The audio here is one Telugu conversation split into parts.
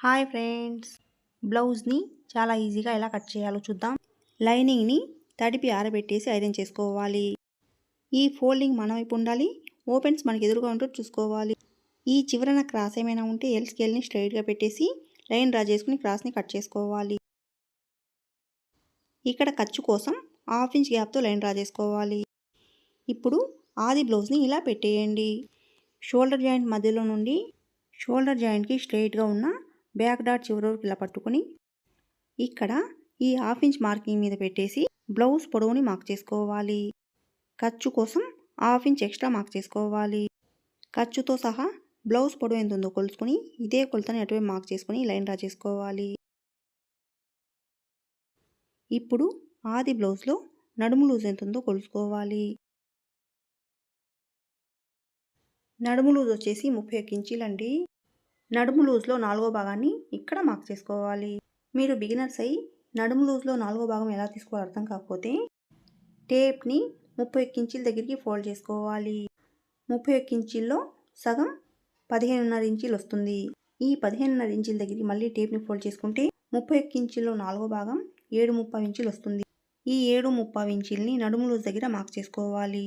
హాయ్ ఫ్రెండ్స్, బ్లౌజ్ని చాలా ఈజీగా ఎలా కట్ చేయాలో చూద్దాం. లైనింగ్ని తడిపి ఆరబెట్టేసి ఐరన్ చేసుకోవాలి. ఈ ఫోల్డింగ్ మన వైపు ఉండాలి, ఓపెన్స్ మనకి ఎదురుగా ఉంటూ చూసుకోవాలి. ఈ చివరన క్రాస్ ఏమైనా ఉంటే ఎల్ స్కేల్ని స్ట్రైట్గా పెట్టేసి లైన్ డ్రా చేసుకుని క్రాస్ని కట్ చేసుకోవాలి. ఇక్కడ ఖర్చు కోసం 1/2 ఇంచ్ గ్యాప్తో లైన్ డ్రా చేసుకోవాలి. ఇప్పుడు ఆది బ్లౌజ్ని ఇలా పెట్టేయండి. షోల్డర్ జాయింట్ మధ్యలో నుండి షోల్డర్ జాయింట్కి స్ట్రైట్గా ఉన్న బ్యాక్ డాట్ చివరి వరకు ఇలా పట్టుకొని ఇక్కడ ఈ 1/2 ఇంచ్ మార్కింగ్ మీద పెట్టేసి బ్లౌజ్ పొడవుని మార్క్ చేసుకోవాలి. ఖర్చు కోసం 1/2 ఇంచ్ ఎక్స్ట్రా మార్క్ చేసుకోవాలి. ఖర్చుతో సహా బ్లౌజ్ పొడవు ఎంత ఉందో కొలుసుకొని ఇదే కొలతని అటువైపు మార్క్ చేసుకొని లైన్ డ్రా చేసుకోవాలి. ఇప్పుడు ఆది బ్లౌజ్లో నడుము లూజ్ ఎంత ఉందో కొలుసుకోవాలి. నడుము లూజ్ వచ్చేసి 31 ఇంచీలండి. నడుము లూజ్లో 4వ భాగాన్ని ఇక్కడ మార్క్ చేసుకోవాలి. మీరు బిగినర్స్ అయ్యి నడుము లూజ్లో 4వ భాగం ఎలా తీసుకోవాలో అర్థం కాకపోతే టేప్ని 31 ఇంచీల దగ్గరికి ఫోల్డ్ చేసుకోవాలి. 31 ఇంచీల్లో సగం 15.5 ఇంచీలు వస్తుంది. ఈ 15.5 ఇంచీల దగ్గరికి మళ్ళీ టేప్ని ఫోల్డ్ చేసుకుంటే 31 ఇంచీల్లో 4వ భాగం 7.5 ఇంచీలు వస్తుంది. ఈ 7.5 ఇంచీలని నడుము లూజ్ దగ్గర మార్క్ చేసుకోవాలి.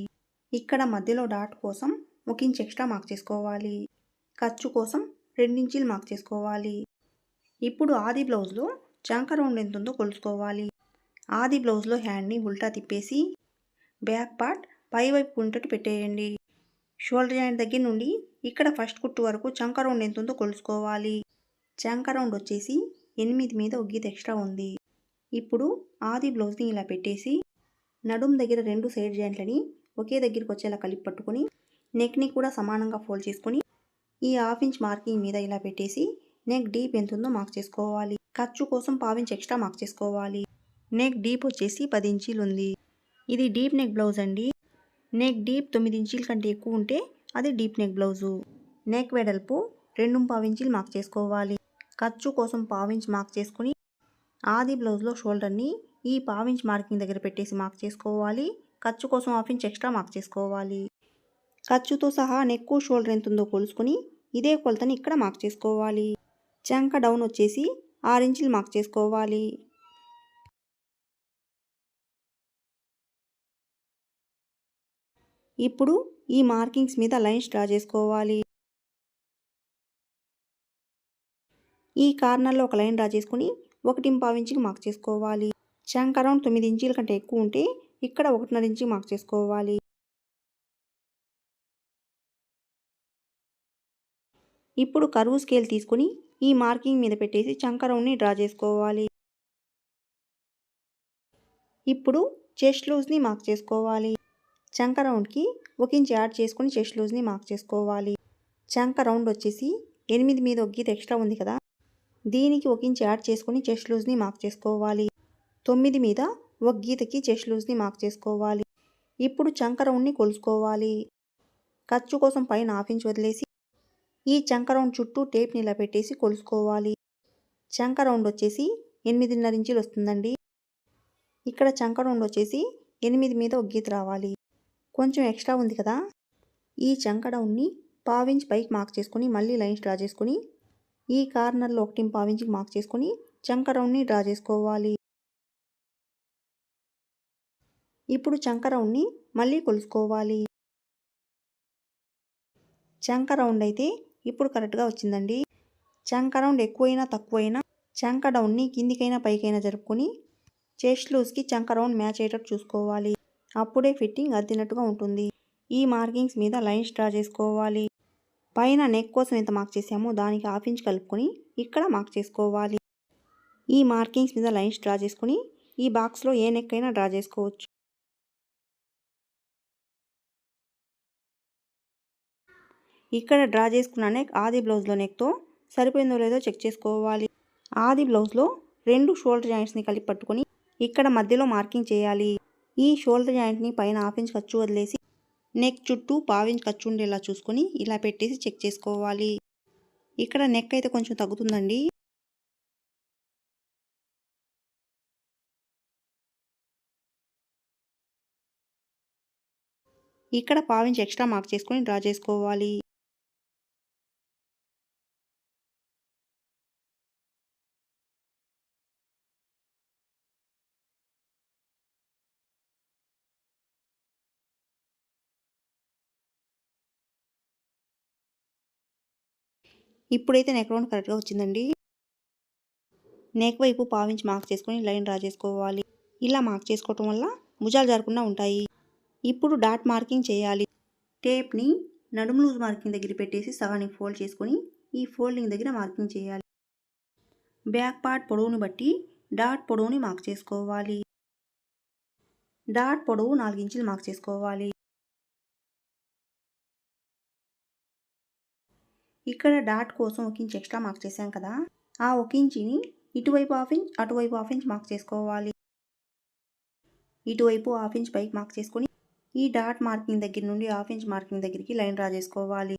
ఇక్కడ మధ్యలో డాట్ కోసం 1 ఇంచ్ ఎక్స్ట్రా మార్క్ చేసుకోవాలి. ఖర్చు కోసం 2 ఇంచీలు మార్క్ చేసుకోవాలి. ఇప్పుడు ఆది బ్లౌజ్లో చంక రౌండ్ ఎంత ఉందో కొలుసుకోవాలి. ఆది బ్లౌజ్లో హ్యాండ్ని ఉల్టా తిప్పేసి బ్యాక్ పార్ట్ పై వైపు ఉండేటట్టు పెట్టేయండి. షోల్డర్ జాయింట్ దగ్గర నుండి ఇక్కడ ఫస్ట్ కుట్టు వరకు చంక రౌండ్ ఎంత ఉందో కొలుసుకోవాలి. చంక రౌండ్ వచ్చేసి 8 మీద ఒక గీత ఎక్స్ట్రా ఉంది. ఇప్పుడు ఆది బ్లౌజ్ని ఇలా పెట్టేసి నడుము దగ్గర 2 సైడ్ జాయింట్లని ఒకే దగ్గరికి వచ్చేలా కలిపి పట్టుకొని నెక్ని కూడా సమానంగా ఫోల్డ్ చేసుకొని ఈ 1/2 ఇంచ్ మార్కింగ్ మీద ఇలా పెట్టేసి నెక్ డీప్ ఎంత ఉందో మార్క్ చేసుకోవాలి. ఖర్చు కోసం 1/4 ఇంచ్ ఎక్స్ట్రా మార్క్ చేసుకోవాలి. నెక్ డీప్ వచ్చేసి 10 ఇంచీలు ఉంది. ఇది డీప్ నెక్ బ్లౌజ్ అండి. నెక్ డీప్ 9 ఇంచీల కంటే ఎక్కువ ఉంటే అది డీప్ నెక్ బ్లౌజు. నెక్ వెడల్పు 2.5 ఇంచీలు మార్క్ చేసుకోవాలి. ఖర్చు కోసం 1/4 ఇంచ్ మార్క్ చేసుకుని ఆది బ్లౌజ్లో షోల్డర్ని ఈ 1/4 ఇంచ్ మార్కింగ్ దగ్గర పెట్టేసి మార్క్ చేసుకోవాలి. ఖర్చు కోసం 1/2 ఇంచ్ ఎక్స్ట్రా మార్క్ చేసుకోవాలి. ఖర్చుతో సహా నెక్ షోల్డర్ ఎంత ఉందో కొలుసుకొని ఇదే కొలతని ఇక్కడ మార్క్ చేసుకోవాలి. చంక డౌన్ వచ్చేసి 6 ఇంచులు మార్క్ చేసుకోవాలి. ఇప్పుడు ఈ మార్కింగ్స్ మీద లైన్స్ డ్రా చేసుకోవాలి. ఈ కార్నర్లో ఒక లైన్ డ్రా చేసుకుని 1.5 ఇంచుకి మార్క్ చేసుకోవాలి. చంక రౌండ్ 9 ఇంచీల కంటే ఎక్కువ ఉంటే ఇక్కడ 1.5 ఇంచుకి మార్క్ చేసుకోవాలి. ఇప్పుడు కర్వ్ స్కేల్ తీసుకుని ఈ మార్కింగ్ మీద పెట్టేసి చంక రౌండ్ని డ్రా చేసుకోవాలి. ఇప్పుడు చెస్ట్ లూజ్ని మార్క్ చేసుకోవాలి. చంక రౌండ్కి 1 ఇంచ్ యాడ్ చేసుకుని చెస్ట్ లూజ్ని మార్క్ చేసుకోవాలి. చంక రౌండ్ వచ్చేసి 8 మీద ఒక గీత ఎక్స్ట్రా ఉంది కదా, దీనికి 1 ఇంచ్ యాడ్ చేసుకుని చెస్ట్ లూజ్ని మార్క్ చేసుకోవాలి. 9 మీద ఒక గీతకి చెస్ట్ లూజ్ని మార్క్ చేసుకోవాలి. ఇప్పుడు చంక రౌండ్ని కొలుసుకోవాలి. ఖర్చు కోసం పైన 1/2 ఇంచ్ వదిలేసి ఈ చంక రౌండ్ చుట్టూ టేప్ని ఇలా పెట్టేసి కొలుసుకోవాలి. చంక రౌండ్ వచ్చేసి 8.5 ఇంచీలు వస్తుందండి. ఇక్కడ చంక రౌండ్ వచ్చేసి 8 మీద ఒక గీత రావాలి. కొంచెం ఎక్స్ట్రా ఉంది కదా, ఈ చంక డౌన్ని 1/4 ఇంచ్ పైకి మార్క్ చేసుకొని మళ్ళీ లైన్స్ డ్రా చేసుకొని ఈ కార్నర్లో 1.5 ఇంచ్కి మార్క్ చేసుకొని చంక రౌండ్ని డ్రా చేసుకోవాలి. ఇప్పుడు చంక రౌండ్ని మళ్ళీ కొలుసుకోవాలి. చంక రౌండ్ అయితే ఇప్పుడు కరెక్ట్గా వచ్చిందండి. చంక రౌండ్ ఎక్కువైనా తక్కువైనా చంక డౌన్ని కిందికైనా పైకైనా జరుపుకొని చెస్ట్ లూజ్కి చంక రౌండ్ మ్యాచ్ అయ్యేటట్టు చూసుకోవాలి. అప్పుడే ఫిట్టింగ్ అద్దినట్టుగా ఉంటుంది. ఈ మార్కింగ్స్ మీద లైన్స్ డ్రా చేసుకోవాలి. పైన నెక్ కోసం ఎంత మార్క్ చేసామో దానికి 1/2 ఇంచ్ కలుపుకొని ఇక్కడ మార్క్ చేసుకోవాలి. ఈ మార్కింగ్స్ మీద లైన్స్ డ్రా చేసుకుని ఈ బాక్స్లో ఏ నెక్ అయినా డ్రా చేసుకోవచ్చు. ఇక్కడ డ్రా చేసుకున్న నెక్ ఆది బ్లౌజ్లో నెక్తో సరిపోయిందో లేదో చెక్ చేసుకోవాలి. ఆది బ్లౌజ్లో 2 షోల్డర్ జాయింట్స్ని కలిపి పట్టుకొని ఇక్కడ మధ్యలో మార్కింగ్ చేయాలి. ఈ షోల్డర్ జాయింట్ని పైన 1/2 ఇంచ్ ఖర్చు వదిలేసి నెక్ చుట్టూ 1/4 ఇంచ్ ఖర్చు ఉండేలా చూసుకొని ఇలా పెట్టేసి చెక్ చేసుకోవాలి. ఇక్కడ నెక్ అయితే కొంచెం తగ్గుతుందండి. ఇక్కడ 1/4 ఇంచ్ ఎక్స్ట్రా మార్క్ చేసుకొని డ్రా చేసుకోవాలి. ఇప్పుడైతే నెక్ రౌండ్ కరెక్ట్గా వచ్చిందండి. నెక్ వైపు పావించి మార్క్ చేసుకొని లైన్ డ్రా చేసుకోవాలి. ఇలా మార్క్ చేసుకోవటం వల్ల భుజాలు జారకుండా ఉంటాయి. ఇప్పుడు డాట్ మార్కింగ్ చేయాలి. టేప్ని నడుము లూజ్ మార్కింగ్ దగ్గర పెట్టేసి సగానికి ఫోల్డ్ చేసుకొని ఈ ఫోల్డింగ్ దగ్గర మార్కింగ్ చేయాలి. బ్యాక్ పార్ట్ పొడవుని బట్టి డాట్ పొడవుని మార్క్ చేసుకోవాలి. డాట్ పొడవు 4 ఇంచులు మార్క్ చేసుకోవాలి. ఇక్కడ డాట్ కోసం 1 ఇంచ్ ఎక్స్ట్రా మార్క్ చేశాం కదా, ఆ 1 ఇంచిని ఇటువైపు హాఫ్ ఇంచ్ అటువైపు హాఫ్ ఇంచ్ మార్క్ చేసుకోవాలి. ఇటువైపు హాఫ్ ఇంచ్ పైకి మార్క్ చేసుకొని ఈ డాట్ మార్కింగ్ దగ్గర నుండి హాఫ్ ఇంచ్ మార్కింగ్ దగ్గరికి లైన్ డ్రా చేసుకోవాలి.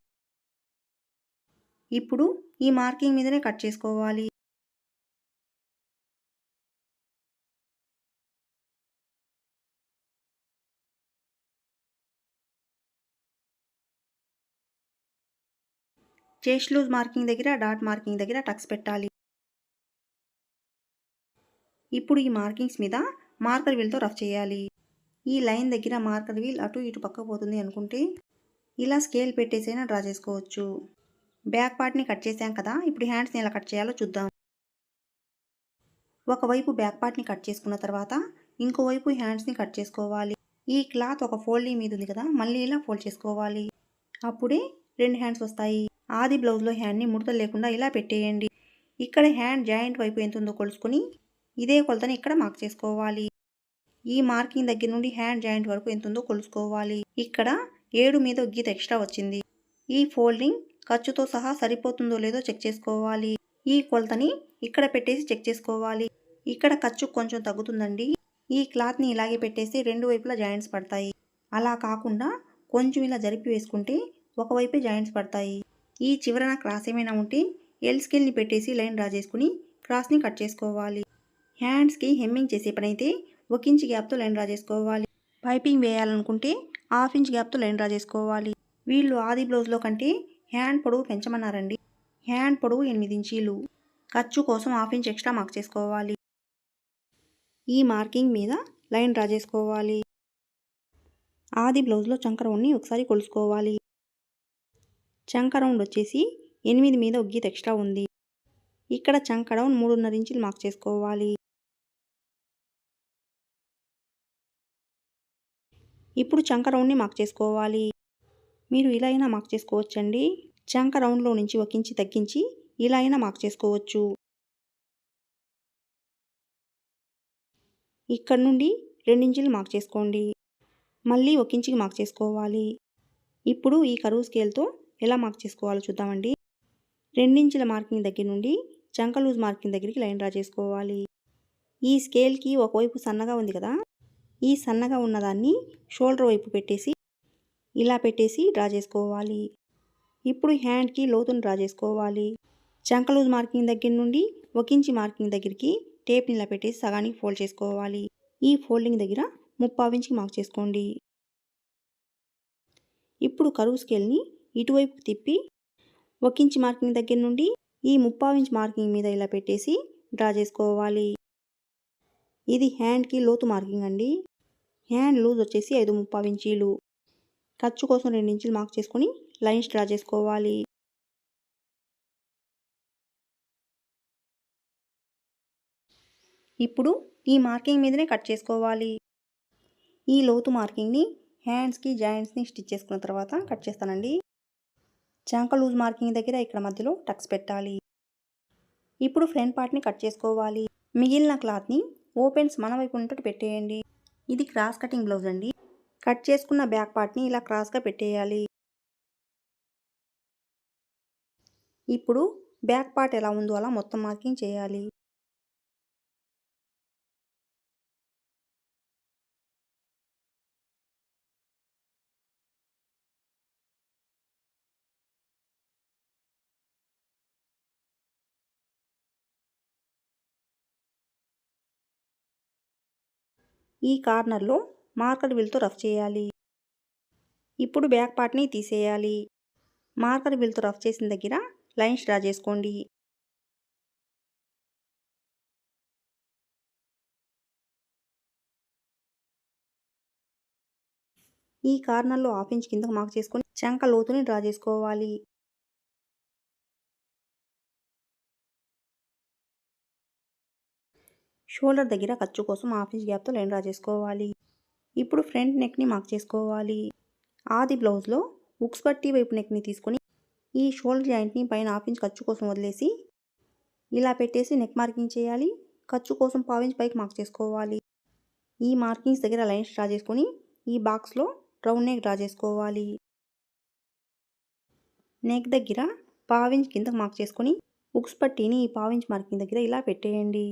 ఇప్పుడు ఈ మార్కింగ్ మీదనే కట్ చేసుకోవాలి. చెస్ట్ లూజ్ మార్కింగ్ దగ్గర డాట్ మార్కింగ్ దగ్గర టక్స్ పెట్టాలి. ఇప్పుడు ఈ మార్కింగ్స్ మీద మార్కర్ వీల్తో రఫ్ చేయాలి. ఈ లైన్ దగ్గర మార్కర్ వీల్ అటు ఇటు పక్క పోతుంది అనుకుంటే ఇలా స్కేల్ పెట్టేసైనా డ్రా చేసుకోవచ్చు. బ్యాక్ పార్ట్ని కట్ చేసాం కదా, ఇప్పుడు హ్యాండ్స్ని ఎలా కట్ చేయాలో చూద్దాం. ఒకవైపు బ్యాక్ పార్ట్ని కట్ చేసుకున్న తర్వాత ఇంకోవైపు హ్యాండ్స్ని కట్ చేసుకోవాలి. ఈ క్లాత్ ఒక ఫోల్డింగ్ మీద ఉంది కదా, మళ్ళీ ఇలా ఫోల్డ్ చేసుకోవాలి. అప్పుడే 2 హ్యాండ్స్ వస్తాయి. ఆది బ్లౌజ్లో హ్యాండ్ని ముడతలు లేకుండా ఇలా పెట్టేయండి. ఇక్కడ హ్యాండ్ జాయింట్ వైపు ఎంత ఉందో కొలుసుకొని ఇదే కొలతని ఇక్కడ మార్క్ చేసుకోవాలి. ఈ మార్కింగ్ దగ్గర నుండి హ్యాండ్ జాయింట్ వరకు ఎంత ఉందో కొలుసుకోవాలి. ఇక్కడ 7 మీద గీత ఎక్స్ట్రా వచ్చింది. ఈ ఫోల్డింగ్ ఖర్చుతో సహా సరిపోతుందో లేదో చెక్ చేసుకోవాలి. ఈ కొలతని ఇక్కడ పెట్టేసి చెక్ చేసుకోవాలి. ఇక్కడ ఖర్చు కొంచెం తగ్గుతుందండి. ఈ క్లాత్ని ఇలాగే పెట్టేసి 2 వైపులా జాయింట్స్ పడతాయి. అలా కాకుండా కొంచెం ఇలా జరిపి వేసుకుంటే ఒకవైపే జాయింట్స్ పడతాయి. ఈ చివరన క్రాస్ ఏమైనా ఉంటే ఎల్ స్కేల్ని పెట్టేసి లైన్ డ్రా చేసుకుని క్రాస్ని కట్ చేసుకోవాలి. హ్యాండ్స్కి హెమ్మింగ్ చేసే పనైతే 1 ఇంచ్ గ్యాప్తో లైన్ డ్రా చేసుకోవాలి. పైపింగ్ వేయాలనుకుంటే హాఫ్ ఇంచ్ గ్యాప్తో లైన్ డ్రా చేసుకోవాలి. వీళ్ళు ఆది బ్లౌజ్లో కంటే హ్యాండ్ పొడవు పెంచమన్నారండి. హ్యాండ్ పొడవు 8 ఇంచీలు. ఖర్చు కోసం హాఫ్ ఇంచ్ ఎక్స్ట్రా మార్క్ చేసుకోవాలి. ఈ మార్కింగ్ మీద లైన్ డ్రా చేసుకోవాలి. ఆది బ్లౌజ్లో చంక రౌండ్ని ఒకసారి కొలుసుకోవాలి. చంక రౌండ్ వచ్చేసి 8 మీద ఒక గీత ఎక్స్ట్రా ఉంది. ఇక్కడ చంక రౌండ్ 3.5 ఇంచులు మార్క్ చేసుకోవాలి. ఇప్పుడు చంక రౌండ్ని మార్క్ చేసుకోవాలి. మీరు ఇలా అయినా మార్క్ చేసుకోవచ్చండి. చంక రౌండ్లో నుంచి 1 ఇంచు తగ్గించి ఇలా అయినా మార్క్ చేసుకోవచ్చు. ఇక్కడ నుండి 2 ఇంచులు మార్క్ చేసుకోండి. మళ్ళీ 1 ఇంచుకి మార్క్ చేసుకోవాలి. ఇప్పుడు ఈ కరువు స్కేల్తో ఎలా మార్క్ చేసుకోవాలో చూద్దామండి. 2 ఇంచుల మార్కింగ్ దగ్గర నుండి చంక లూజ్ మార్కింగ్ దగ్గరికి లైన్ డ్రా చేసుకోవాలి. ఈ స్కేల్కి ఒకవైపు సన్నగా ఉంది కదా, ఈ సన్నగా ఉన్నదాన్ని షోల్డర్ వైపు పెట్టేసి ఇలా పెట్టేసి డ్రా చేసుకోవాలి. ఇప్పుడు హ్యాండ్కి లోతును డ్రా చేసుకోవాలి. చంక లూజ్ మార్కింగ్ దగ్గర నుండి 1 ఇంచు మార్కింగ్ దగ్గరికి టేప్ని ఇలా పెట్టేసి సగానికి ఫోల్డ్ చేసుకోవాలి. ఈ ఫోల్డింగ్ దగ్గర 3/4 ఇంచుకి మార్క్ చేసుకోండి. ఇప్పుడు కరువు స్కేల్ని ఇటువైపు తిప్పి 1 ఇంచు మార్కింగ్ దగ్గర నుండి ఈ 3/4 ఇంచ్ మార్కింగ్ మీద ఇలా పెట్టేసి డ్రా చేసుకోవాలి. ఇది హ్యాండ్కి లోతు మార్కింగ్ అండి. హ్యాండ్ లూజ్ వచ్చేసి 5/3 ఇంచీలు. ఖర్చు కోసం 2 ఇంచులు మార్క్ చేసుకొని లైన్స్ డ్రా చేసుకోవాలి. ఇప్పుడు ఈ మార్కింగ్ మీదనే కట్ చేసుకోవాలి. ఈ లోతు మార్కింగ్ని హ్యాండ్స్కి జాయింట్స్ని స్టిచ్ చేసుకున్న తర్వాత కట్ చేస్తానండి. చంక లూజ్ మార్కింగ్ దగ్గర ఇక్కడ మధ్యలో టక్స్ పెట్టాలి. ఇప్పుడు ఫ్రంట్ పార్ట్ని కట్ చేసుకోవాలి. మిగిలిన క్లాత్ని ఓపెన్స్ మన వైపు ఉన్నట్టు పెట్టేయండి. ఇది క్రాస్ కటింగ్ బ్లౌజ్ అండి. కట్ చేసుకున్న బ్యాక్ పార్ట్ని ఇలా క్రాస్గా పెట్టేయాలి. ఇప్పుడు బ్యాక్ పార్ట్ ఎలా ఉందో అలా మొత్తం మార్కింగ్ చేయాలి. ఈ కార్నర్లో మార్కర్ వీల్తో రఫ్ చేయాలి. ఇప్పుడు బ్యాక్ పార్ట్ని తీసేయాలి. మార్కర్ వీల్తో రఫ్ చేసిన దగ్గర లైన్స్ డ్రా చేసుకోండి. ఈ కార్నర్లో హాఫ్ ఇంచ్ కిందకు మార్క్ చేసుకొని చంక లోతుని డ్రా చేసుకోవాలి. షోల్డర్ దగ్గర ఖర్చు కోసం హాఫ్ ఇంచ్ గ్యాప్తో లైన్ డ్రా చేసుకోవాలి. ఇప్పుడు ఫ్రంట్ నెక్ని మార్క్ చేసుకోవాలి. ఆది బ్లౌజ్లో ఉక్స్ పట్టి వైపు నెక్ని తీసుకొని ఈ షోల్డర్ జాయింట్ని పైన హాఫ్ ఇంచ్ ఖర్చు కోసం వదిలేసి ఇలా పెట్టేసి నెక్ మార్కింగ్ చేయాలి. ఖర్చు కోసం పావు ఇంచ్ పైకి మార్క్ చేసుకోవాలి. ఈ మార్కింగ్స్ దగ్గర లైన్స్ డ్రా చేసుకొని ఈ బాక్స్లో రౌండ్ నెక్ డ్రా చేసుకోవాలి. నెక్ దగ్గర పావు ఇంచ్ కిందకు మార్క్ చేసుకొని ఉక్స్ పట్టీని ఈ పావు ఇంచ్ మార్కింగ్ దగ్గర ఇలా పెట్టేయండి.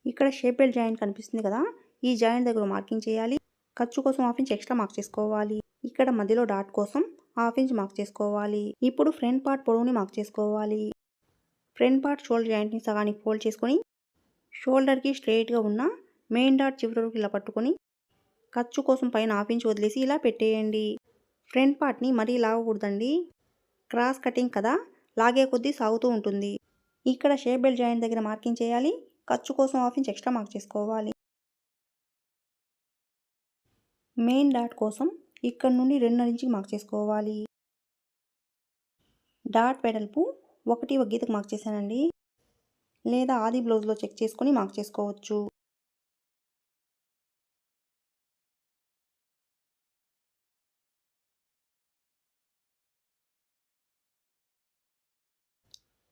ఇక్కడ షేప్ బెల్ట్ జాయింట్ కనిపిస్తుంది కదా, ఈ జాయింట్ దగ్గర మార్కింగ్ చేయాలి. ఖర్చు కోసం హాఫ్ ఇంచ్ ఎక్స్ట్రా మార్క్ చేసుకోవాలి. ఇక్కడ మధ్యలో డాట్ కోసం హాఫ్ ఇంచ్ మార్క్ చేసుకోవాలి. ఇప్పుడు ఫ్రంట్ పార్ట్ పొడవుని మార్క్ చేసుకోవాలి. ఫ్రంట్ పార్ట్ షోల్డర్ జాయింట్ని సగానికి ఫోల్డ్ చేసుకొని షోల్డర్కి స్ట్రైట్గా ఉన్న మెయిన్ డాట్ చివరి వరకు ఇలా పట్టుకొని ఖర్చు కోసం పైన హాఫ్ ఇంచ్ వదిలేసి ఇలా పెట్టేయండి. ఫ్రంట్ పార్ట్ని మరీ లాగకూడదండి, క్రాస్ కటింగ్ కదా, లాగే కొద్దీ సాగుతూ ఉంటుంది. ఇక్కడ షేప్ బెల్ట్ జాయింట్ దగ్గర మార్కింగ్ చేయాలి. ఖర్చు కోసం హాఫ్ ఇంచ్ ఎక్స్ట్రా మార్క్ చేసుకోవాలి. మెయిన్ డాట్ కోసం ఇక్కడ నుండి 2.5 ఇంచుకి మార్క్ చేసుకోవాలి. డాట్ వెడల్పు 1 గీతకు మార్క్ చేశానండి, లేదా ఆది బ్లౌజ్లో చెక్ చేసుకొని మార్క్ చేసుకోవచ్చు.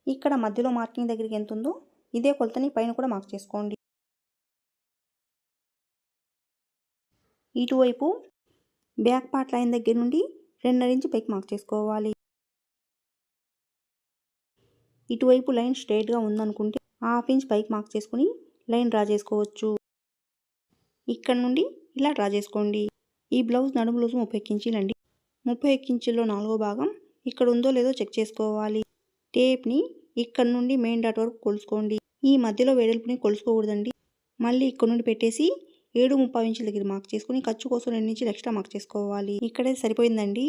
ఇక్కడ మధ్యలో మార్కింగ్ దగ్గరికి ఎంత ఉందో ఇదే కొలతని పైన కూడా మార్క్ చేసుకోండి. ఇటువైపు బ్యాక్ పార్ట్ లైన్ దగ్గర నుండి 2.5 ఇంచు పైకి మార్క్ చేసుకోవాలి. ఇటువైపు లైన్ స్ట్రైట్గా ఉందనుకుంటే హాఫ్ ఇంచ్ పైకి మార్క్ చేసుకుని లైన్ డ్రా చేసుకోవచ్చు. ఇక్కడ నుండి ఇలా డ్రా చేసుకోండి. ఈ బ్లౌజ్ నడుము లూజు 31 ఇంచీలండి. 31 ఇంచుల్లో 4వ భాగం ఇక్కడ ఉందో లేదో చెక్ చేసుకోవాలి. టేప్ని ఇక్కడ నుండి మెయిన్ డాట్ వరకు కొలుసుకోండి. ఈ మధ్యలో వెడల్పుని కొలుసుకోకూడదండి. మళ్ళీ ఇక్కడ నుండి పెట్టేసి 7.35 ఇంచుల దగ్గర మార్క్ చేసుకుని ఖర్చు కోసం 2 ఇంచులు ఎక్స్ట్రా మార్క్ చేసుకోవాలి. ఇక్కడే సరిపోయిందండి.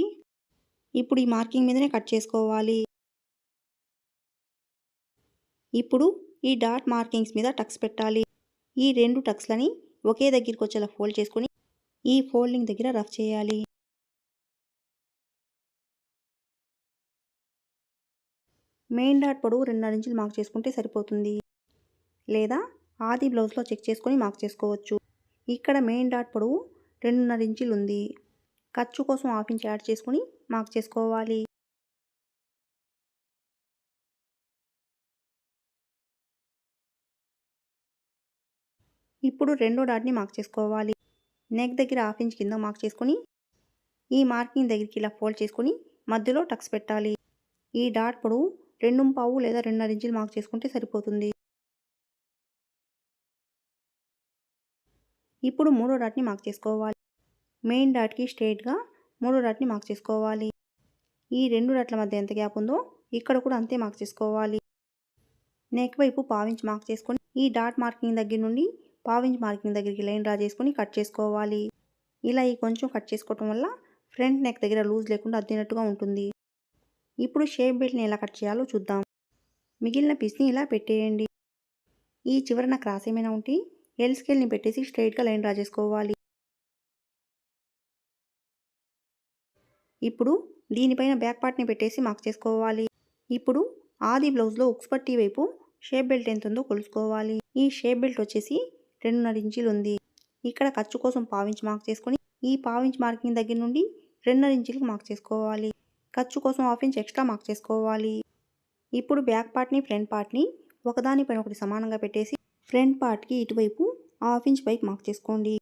ఇప్పుడు ఈ మార్కింగ్ మీదనే కట్ చేసుకోవాలి. ఇప్పుడు ఈ డాట్ మార్కింగ్స్ మీద టక్స్ పెట్టాలి. ఈ 2 టక్స్లని ఒకే దగ్గరికి వచ్చేలా ఫోల్డ్ చేసుకొని ఈ ఫోల్డింగ్ దగ్గర రఫ్ చేయాలి. మెయిన్ డాట్ పొడవు 2.5 ఇంచులు మార్క్ చేసుకుంటే సరిపోతుంది, లేదా ఆది బ్లౌజ్లో చెక్ చేసుకొని మార్క్ చేసుకోవచ్చు. ఇక్కడ మెయిన్ డాట్ పొడవు 2.5 ఇంచులు ఉంది. ఖర్చు కోసం హాఫ్ ఇంచ్ యాడ్ చేసుకొని మార్క్ చేసుకోవాలి. ఇప్పుడు రెండో డాట్ని మార్క్ చేసుకోవాలి. నెక్ దగ్గర హాఫ్ ఇంచ్ కింద మార్క్ చేసుకొని ఈ మార్కింగ్ దగ్గరికి ఇలా ఫోల్డ్ చేసుకొని మధ్యలో టక్స్ పెట్టాలి. ఈ డాట్ పొడవు 2.5 లేదా 2.5 ఇంచులు మార్క్ చేసుకుంటే సరిపోతుంది. ఇప్పుడు మూడో డాట్ని మార్క్ చేసుకోవాలి. మెయిన్ డాట్కి స్ట్రైట్గా మూడో డాట్ని మార్క్ చేసుకోవాలి. ఈ 2 డాట్ల మధ్య ఎంత గ్యాప్ ఉందో ఇక్కడ కూడా అంతే మార్క్ చేసుకోవాలి. నెక్ వైపు పావు ఇంచ్ మార్క్ చేసుకొని ఈ డాట్ మార్కింగ్ దగ్గర నుండి పావు ఇంచ్ మార్కింగ్ దగ్గరికి లైన్ డ్రా చేసుకొని కట్ చేసుకోవాలి. ఇలా ఈ కొంచెం కట్ చేసుకోవటం వల్ల ఫ్రంట్ నెక్ దగ్గర లూజ్ లేకుండా అద్దినట్టుగా ఉంటుంది. ఇప్పుడు షేప్ బెల్ట్ని ఎలా కట్ చేయాలో చూద్దాం. మిగిలిన పీస్ని ఇలా పెట్టేయండి. ఈ చివరన క్రాస్ ఏమైనా ఉంటే ఎల్ స్కేల్ని పెట్టేసి స్ట్రైట్గా లైన్ డ్రా చేసుకోవాలి. ఇప్పుడు దీనిపైన బ్యాక్ పార్ట్ని పెట్టేసి మార్క్ చేసుకోవాలి. ఇప్పుడు ఆది బ్లౌజ్లో ఉక్స్ పట్టీ వైపు షేప్ బెల్ట్ ఎంత ఉందో కొలుసుకోవాలి. ఈ షేప్ బెల్ట్ వచ్చేసి 2.5 ఇంచులు ఉంది. ఇక్కడ ఖర్చు కోసం పావు ఇంచ్ మార్క్ చేసుకొని ఈ పావు ఇంచ్ మార్కింగ్ దగ్గర నుండి 2.5 ఇంచులకు మార్క్ చేసుకోవాలి. ఖర్చు కోసం హాఫ్ ఇంచ్ ఎక్స్ట్రా మార్క్ చేసుకోవాలి. ఇప్పుడు బ్యాక్ పార్ట్ని ఫ్రంట్ పార్ట్ని ఒకదానిపైన ఒకటి సమానంగా పెట్టేసి ఫ్రంట్ పార్ట్కి ఇటువైపు హాఫ్ ఇంచ్ పైకి మార్క్ చేసుకోండి.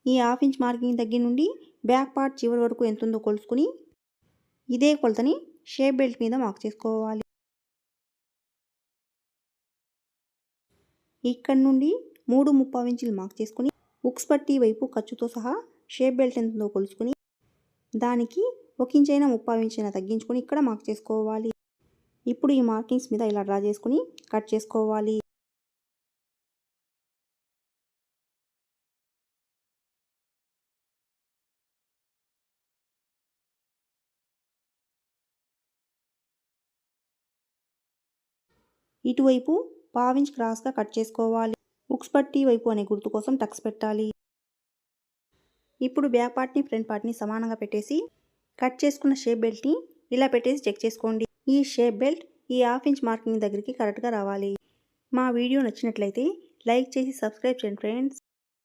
ఈ హాఫ్ ఇంచ్ మార్కింగ్ దగ్గర నుండి బ్యాక్ పార్ట్ చివరి వరకు ఎంత ఉందో కొలుసుకుని ఇదే కొలతని షేప్ బెల్ట్ మీద మార్క్ చేసుకోవాలి. ఇక్కడ నుండి 3.35 ఇంచులు మార్క్ చేసుకుని ఉక్స్ పట్టీ వైపు ఖర్చుతో సహా షేప్ బెల్ట్ ఎంత ఉందో కొలుసుకుని దానికి 1 ఇంచైనా 3/4 ఇంచైనా తగ్గించుకొని ఇక్కడ మార్క్ చేసుకోవాలి. ఇప్పుడు ఈ మార్కింగ్స్ మీద ఇలా డ్రా చేసుకుని కట్ చేసుకోవాలి. ఇటువైపు పావు ఇంచ్ క్రాస్గా కట్ చేసుకోవాలి. ఉక్స్ పట్టీ వైపు అనే గుర్తు కోసం టక్స్ పెట్టాలి. ఇప్పుడు బ్యాక్ పార్ట్ని ఫ్రంట్ పార్ట్ని సమానంగా పెట్టేసి కట్ చేసుకున్న షేప్ బెల్ట్ని ఇలా పెట్టేసి చెక్ చేసుకోండి. ఈ షేప్ బెల్ట్ ఈ హాఫ్ ఇంచ్ మార్కింగ్ దగ్గరికి కరెక్ట్గా రావాలి. మా వీడియో నచ్చినట్లయితే లైక్ చేసి సబ్స్క్రైబ్ చేయండి ఫ్రెండ్స్.